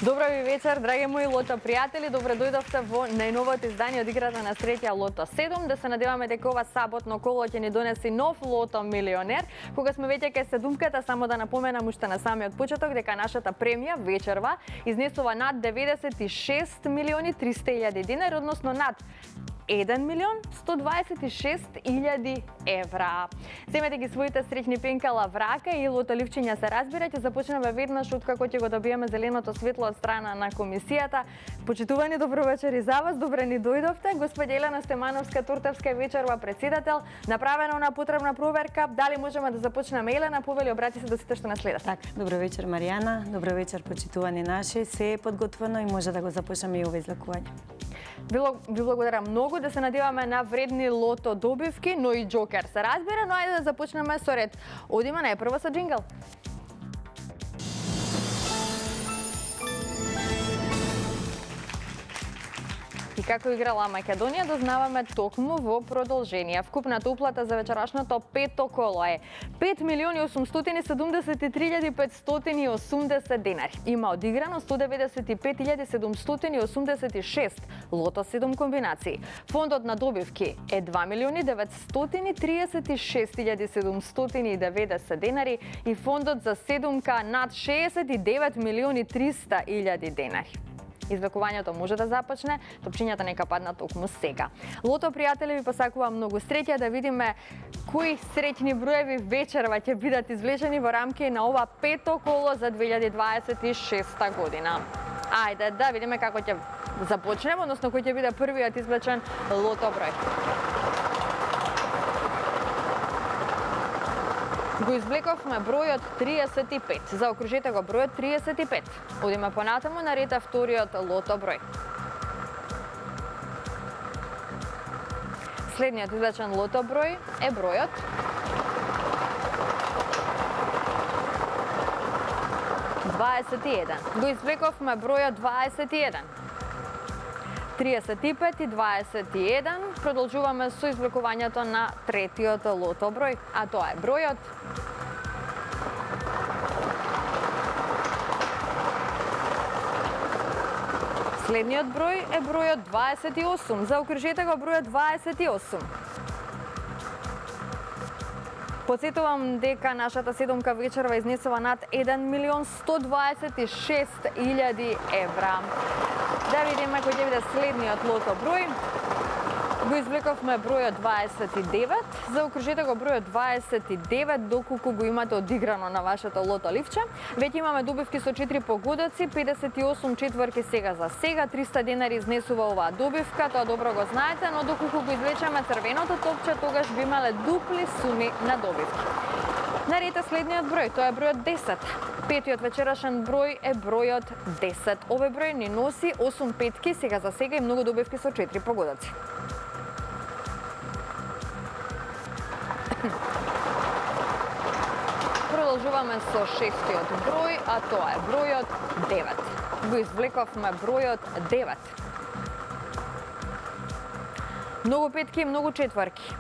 Добро ви вечер, драги мои лото пријатели. Добре дојдовте во најновото издание од играта на среќа Лото 7. Да се надеваме дека ова саботно коло ќе ни донеси нов лото милионер. Кога сме веќе кај седумката, само да напоменам уште на самиот почеток дека нашата премија вечерва изнесува над 96 милиони 300 илјади динари, односно над 1 милион 126 илјади евра. Земете ги своите среќни пенкала врака и лото ливчиња се разбира. Ќе започнеме веднаш откако ќе го добиеме зеленото светло од страна на комисијата. Почитувани, добро вечер и за вас. Добре ни дојдовте. Господја Елена Стемановска, Туртевска вечерва председател. Направена на потребна проверка. Дали можеме да започнеме? Елена, повели, обрати се до сите што наследат. Так, добро вечер Маријана, добро вечер почитувани наши. Се е подготвено и може да го започнеме и ова излакување. Ви благодарам многу, да се надеваме на вредни лото добивки, но и џокер се разбира, но ајде да започнеме со ред. Одиме најпрво со џингл. И како играла Македонија, дознаваме токму во продолжение. Вкупната уплата за вечерашното пето коло е 5.083.580 денари. Има одиграно 195.786 лото 7 комбинации. Фондот на добивки е 2.936.790 денари и фондот за седумка над 69.300.000 денари. Извлекувањето може да започне, топчињата нека паднат токму сега. Лото пријатели, ви посакувам многу среќа, да видиме кои среќни броеви вечерва ќе бидат извлечени во рамки на ова пето коло за 2026 година. Ајде да видиме како ќе започнеме, односно кој ќе биде првиот извлечен лото број. Го извлековме бројот 35. Заокружете го бројот 35. Одиме понатаму, на ред е вториот лото број. Следниот извлечен лото број е бројот 21. Го извлековме бројот 21. 35 и 21. Продолжуваме со извлекувањето на третиот лото број, а тоа е бројот 28. Следниот број е бројот 28. Заокружете го бројот 28. Подсетувам дека нашата седумка вечерва изнесува над 1.126.000 евра. Да видиме кој ќе биде следниот лото број. Го извлековме бројот 29. Заокружете го бројот 29 доколку го имате одиграно на вашето лото ливче. Веќе имаме добивки со 4 погодоци, 58 четврки сега за сега, 300 денари изнесува оваа добивка, тоа добро го знаете, но доколку го извлечеме црвеното топче, тогаш би имале дупли суми на добивки. Наред е следниот број, тоа е бројот 10. Петиот вечерашен број е бројот 10. Овој број ни носи 8 петки сега за сега и многу добивки со 4 погодоци. Продолжуваме со шестиот број, а тоа е бројот 9. Го извлековме бројот 9. Многу петки и многу четврки.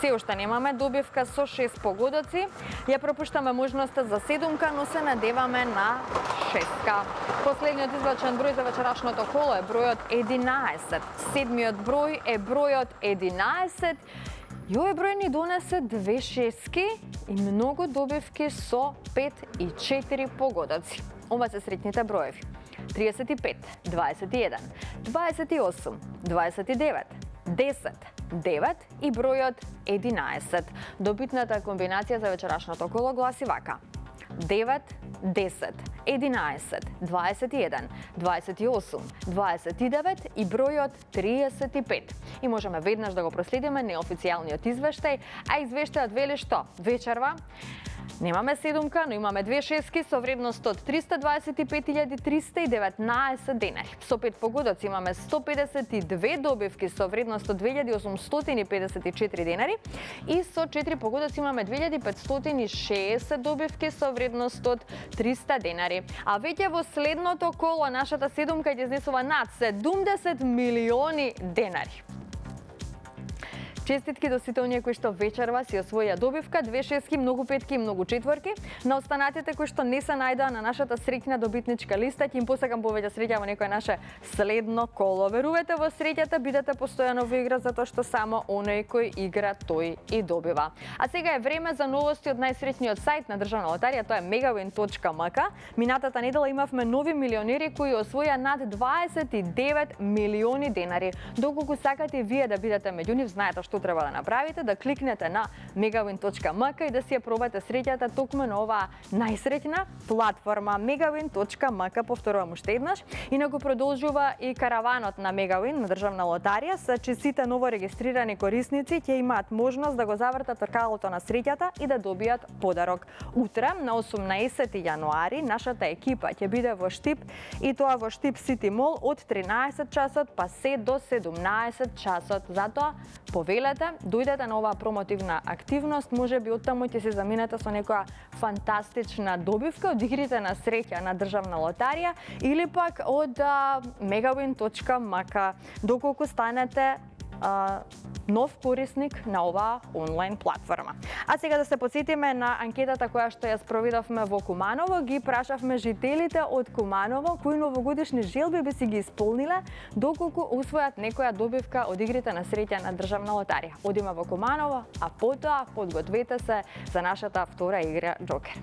Се уште немаме добивка со 6 погодоци. Ја пропуштаме можноста за седумка, но се надеваме на шестка. Последниот извлечен број за вечерашното коло е бројот 11. Седмиот број е бројот 11. И овој број ни донесе 2 шестки и многу добивки со 5 и 4 погодоци. Ова се среќните броеви. 35, 21, 28, 29, 10, 9 и бројот 11. Добитната комбинација за вечерашното коло гласи вака: 9, 10, 11, 21, 28, 29 и бројот 35. И можеме веднаш да го проследиме неофицијалниот извештај, а извештајот вели што вечерва немаме седумка, но имаме 2 шестки со вредност од 325.319 денари. Со 5 погодоци имаме 152 добивки со вредност од 2.854 денари и со 4 погодоци имаме 2.560 добивки со вредност од 300 денари. А веќе во следното коло нашата седумка ќе изнесува над 70 милиони денари. Честитки до сите оние кои што вечерва си освоја добивка, 2 шестки, многу петки и многу четворки. На останатите кои што не се најдоа на нашата среќна добитничка листа, ќе им посакам повеќе среќа во некое наше следно коло. Верувате во среќата, бидете постојано во игра затоа што само оној кој игра тој и добива. А сега е време за новости од најсреќниот сајт на Државна лотарија, тоа е megawin.mk. Минатата недела имавме нови милионери кои освоја над 29 милиони денари. Доколку сакате вие да бидете меѓу нив, знаете што треба да направите, да кликнете на megawin.mk и да си ја пробате среќата токму на оваа најсреќна платформа megawin.mk. Повторувам уште еднаш. Инаку продолжува и караванот на Megawin на Државна лотарија, со че сите ново регистрирани корисници ќе имаат можност да го завртат тркалото на среќата и да добијат подарок. Утре на 18 јануари нашата екипа ќе биде во Штип и тоа во Штип Сити Мол од 13 часот па се до 17 часот. Затоа повелете, дојдете на оваа промотивна активност, можеби оттаму ќе се заминете со некоја фантастична добивка од игрите на среќа на Државна лотарија или пак од megawin.mk, доколку станете нов корисник на оваа онлайн платформа. А сега да се подсетиме на анкетата која што ја спроведовме во Куманово. Ги прашавме жителите од Куманово кои новогодишни желби би си ги исполниле доколку усвојат некоја добивка од игрите на среќа на Државна лотарија. Одиме во Куманово, а потоа подгответе се за нашата втора игра Джокер.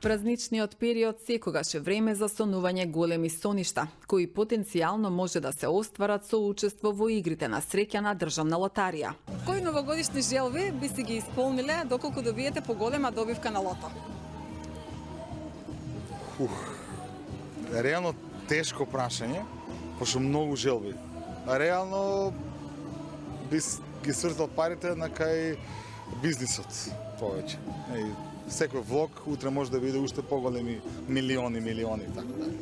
Празничниот период секогаш е време за сонување големи соништа, кои потенцијално може да се остварат со учество во игрите на среќа на Државна лотарија. Кои новогодишни желби би си ги исполниле доколку добиете поголема добивка на лото? Реално тешко прашање, пошто многу желби. А реално би ги свртал парите на кај бизнисот повеќе. Секој влог утре може да биде уште поголеми милиони и така дали.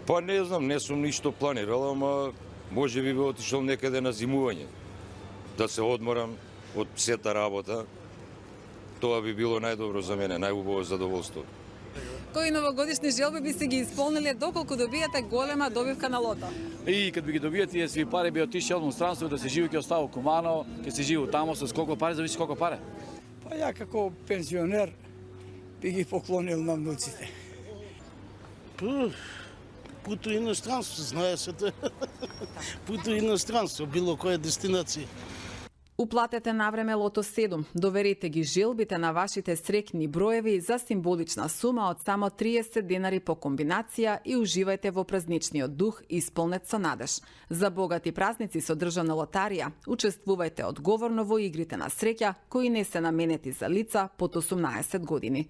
Па не знам, не сум ништо планирал, ама може би отишол некаде на зимување. Да се одморам од сета работа. Тоа би било најдобро за мене, најубаво задоволство. Кои новогодишни желби би си ги исполниле доколку добиете голема добивка на лото? И кад би ги добијате тие сви пари би отишел во странство да се живи ќе остави Куманово, ќе се живи таму со сколку пари, зависи колку пари. Па ја како пензионер би ги поклонил на внуците. Путу иностранство, знае се тоа. Путу иностранство, било која дестинација. Уплатете навреме Лото 7. Доверете ги желбите на вашите среќни броеви за символична сума од само 30 денари по комбинација и уживајте во празничниот дух исполнет со надеж. За богати празници со Државна лотарија, учествувајте одговорно во игрите на среќа кои не се наменети за лица под 18 години.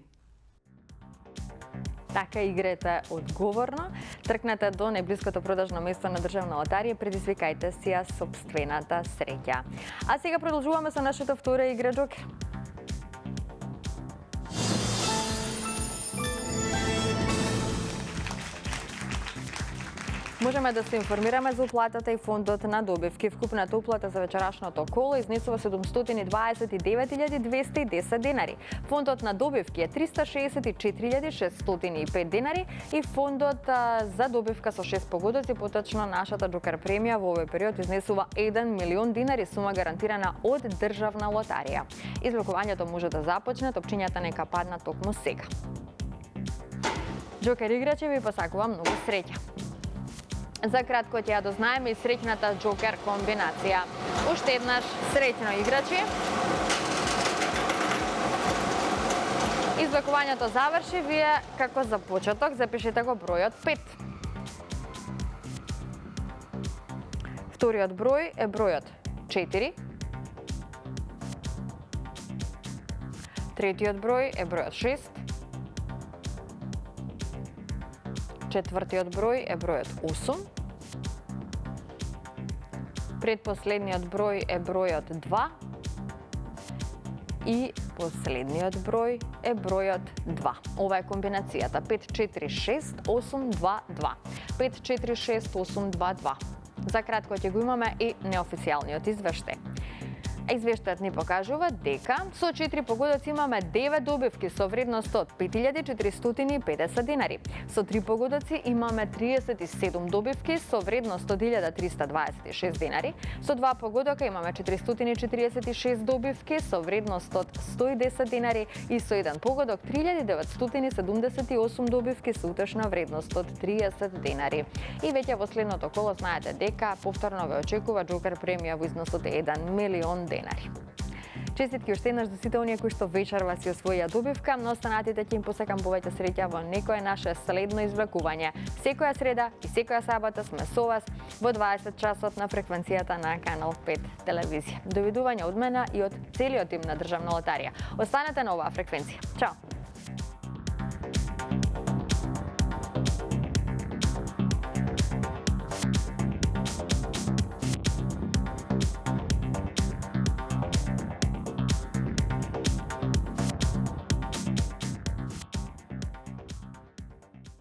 Така игрете одговорно, тркнете до најблиското продажно место на Државна лотарија, предизвикајте си ја сопствената среќа. А сега продолжуваме со нашата втора игра Джокер. Можеме да се информираме за уплатата и фондот на добивки. Вкупната уплата за вечерашното коло изнесува 729.210 денари. Фондот на добивки е 364.605 денари и фондот за добивка со 6 погодоци, поточно нашата Джокер премија во овој период изнесува 1 милион денари, сума гарантирана од Државна лотарија. Извлекувањето може да започне, топчињата нека паднат токму сега. Джокер играчи ви посакувам многу среќа. За кратко ќе ја дознаеме и среќната Джокер комбинација. Уште еднаш среќно играчи. Извлекувањето заврши, вие како за почеток запишете го бројот 5. Вториот број е бројот 4. Третиот број е бројот 6. Четвртиот број е бројот 8. Предпоследниот број е бројот 2. И последниот број е бројот 2. Ова е комбинацијата 5-4-6-8-2-2. 5-4-6-8-2-2. За кратко ќе го имаме и неофицијалниот извештај. Извештајот ни покажува дека со 4 погодоци имаме 9 добивки со вредност од 5450 денари. Со 3 погодоци имаме 37 добивки со вредност од 1326 денари. Со 2 погодока имаме 446 добивки со вредност од 110 денари и со 1 погодок 3978 добивки со утешна вредност од 30 денари. И веќе во следното коло знаете дека повторно ве очекува Джокер премија во износ од 1 милион денари. Честитки уште еднаш за сите оние кои што вечерва си освоија добивка, но останатите ќе им посекам повеќе среќа во некое наше следно извлекување. Секоја среда и секоја сабота сме со вас во 20 часот на фреквенцијата на Канал 5 телевизија. Довидување од мене и од целиот тим на Државна лотарија. Останете на оваа фреквенција. Чао!